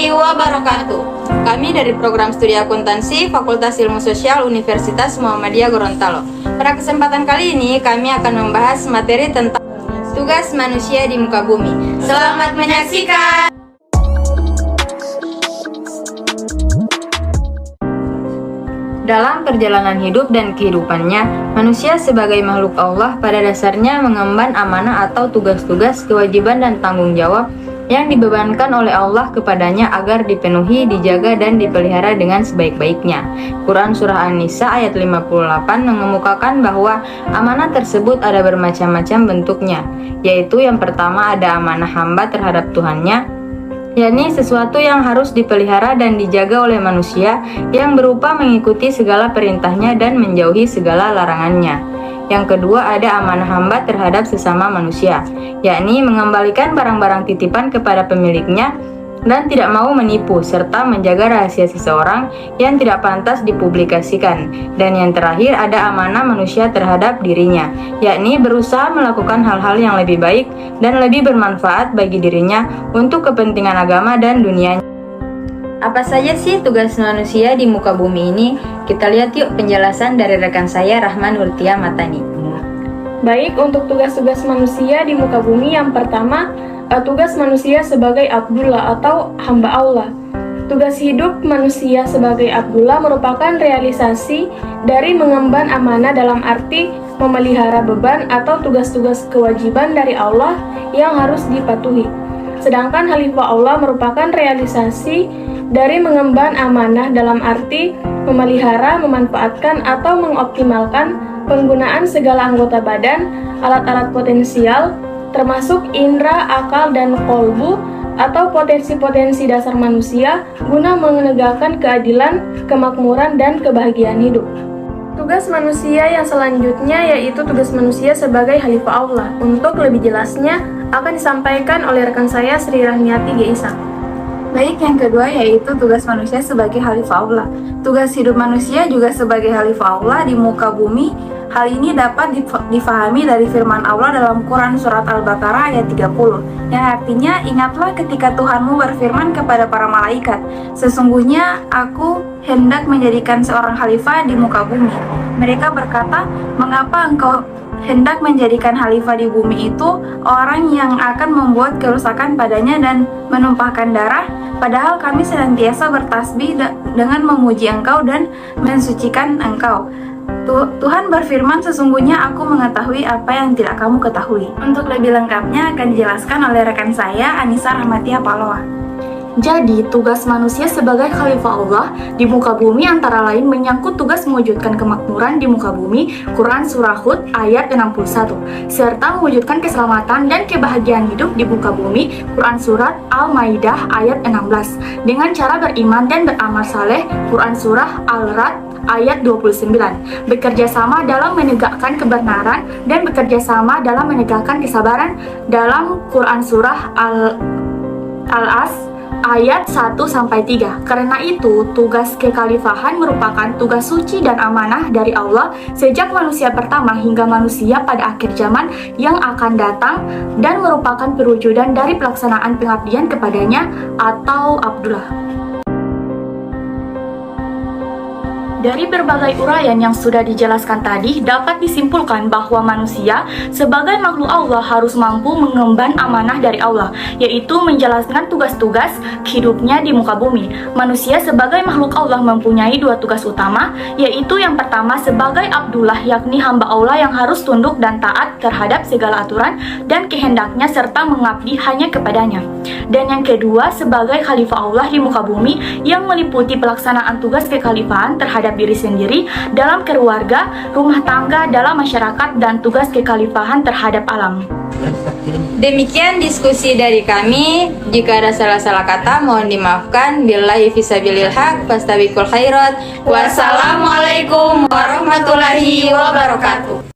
warahmatullahi wabarakatuh. Kami dari program studi akuntansi Fakultas Ilmu Sosial Universitas Muhammadiyah Gorontalo. Pada kesempatan kali ini kami akan membahas materi tentang tugas manusia di muka bumi. Selamat menyaksikan. Dalam perjalanan hidup dan kehidupannya, manusia sebagai makhluk Allah pada dasarnya mengemban amanah atau tugas-tugas, kewajiban dan tanggung jawab yang dibebankan oleh Allah kepadanya agar dipenuhi, dijaga dan dipelihara dengan sebaik-baiknya. Quran Surah An-Nisa ayat 58 mengemukakan bahwa amanah tersebut ada bermacam-macam bentuknya, yaitu yang pertama ada amanah hamba terhadap Tuhannya, yakni sesuatu yang harus dipelihara dan dijaga oleh manusia yang berupa mengikuti segala perintahnya dan menjauhi segala larangannya. Yang kedua ada amanah hamba terhadap sesama manusia, yakni mengembalikan barang-barang titipan kepada pemiliknya dan tidak mau menipu serta menjaga rahasia seseorang yang tidak pantas dipublikasikan. Dan yang terakhir ada amanah manusia terhadap dirinya, yakni berusaha melakukan hal-hal yang lebih baik dan lebih bermanfaat bagi dirinya untuk kepentingan agama dan dunianya. Apa saja sih tugas manusia di muka bumi ini? Kita lihat yuk penjelasan dari rekan saya Rahman Nurtia Matani. Baik, untuk tugas-tugas manusia di muka bumi, yang pertama tugas manusia sebagai Abdullah atau hamba Allah. Tugas hidup manusia sebagai Abdullah merupakan realisasi dari mengemban amanah dalam arti memelihara beban atau tugas-tugas kewajiban dari Allah yang harus dipatuhi. Sedangkan Khalifah Allah merupakan realisasi dari mengemban amanah dalam arti memelihara, memanfaatkan atau mengoptimalkan penggunaan segala anggota badan, alat-alat potensial, termasuk indera, akal, dan kolbu atau potensi-potensi dasar manusia guna menegakkan keadilan, kemakmuran, dan kebahagiaan hidup. Tugas manusia yang selanjutnya yaitu tugas manusia sebagai Khalifah Allah. Untuk lebih jelasnya akan disampaikan oleh rekan saya Sri Rahmiati G. Ishak. Baik, yang kedua yaitu tugas manusia sebagai Khalifah Allah. Tugas hidup manusia juga sebagai Khalifah Allah di muka bumi. Hal ini dapat difahami dari firman Allah dalam Quran Surat Al-Baqarah ayat 30, yang artinya, ingatlah ketika Tuhanmu berfirman kepada para malaikat, sesungguhnya aku hendak menjadikan seorang khalifah di muka bumi. Mereka berkata, mengapa engkau hendak menjadikan khalifah di bumi itu orang yang akan membuat kerusakan padanya dan menumpahkan darah, padahal kami senantiasa bertasbih dengan memuji engkau dan mensucikan engkau. Tuhan berfirman, sesungguhnya aku mengetahui apa yang tidak kamu ketahui. Untuk lebih lengkapnya akan dijelaskan oleh rekan saya Anissa Rahmatia Paloa. Jadi, tugas manusia sebagai Khalifah Allah di muka bumi antara lain menyangkut tugas mewujudkan kemakmuran di muka bumi, Quran Surah Hud ayat 61, serta mewujudkan keselamatan dan kebahagiaan hidup di muka bumi, Quran Surat Al-Maidah ayat 16, dengan cara beriman dan beramal saleh, Quran Surah Al-Ra'd ayat 29, bekerja sama dalam menegakkan kebenaran dan bekerja sama dalam menegakkan kesabaran dalam Quran Surah Al-As ayat 1-3. Karena itu, tugas kekhalifahan merupakan tugas suci dan amanah dari Allah sejak manusia pertama hingga manusia pada akhir zaman yang akan datang, dan merupakan perwujudan dari pelaksanaan pengabdian kepadanya atau Abdullah. Dari berbagai uraian yang sudah dijelaskan tadi, dapat disimpulkan bahwa manusia sebagai makhluk Allah harus mampu mengemban amanah dari Allah, yaitu menjalankan tugas-tugas hidupnya di muka bumi. Manusia sebagai makhluk Allah mempunyai dua tugas utama, yaitu yang pertama sebagai Abdullah, yakni hamba Allah yang harus tunduk dan taat terhadap segala aturan dan kehendaknya serta mengabdi hanya kepadanya. Dan yang kedua sebagai Khalifah Allah di muka bumi, yang meliputi pelaksanaan tugas kekhalifahan terhadap diri sendiri dalam keluarga, rumah tangga, dalam masyarakat, dan tugas kekhalifahan terhadap alam. Demikian diskusi dari kami. Jika ada salah-salah kata mohon dimaafkan. Billahi fisabilil haq fastabiqul khairat. Wassalamualaikum warahmatullahi wabarakatuh.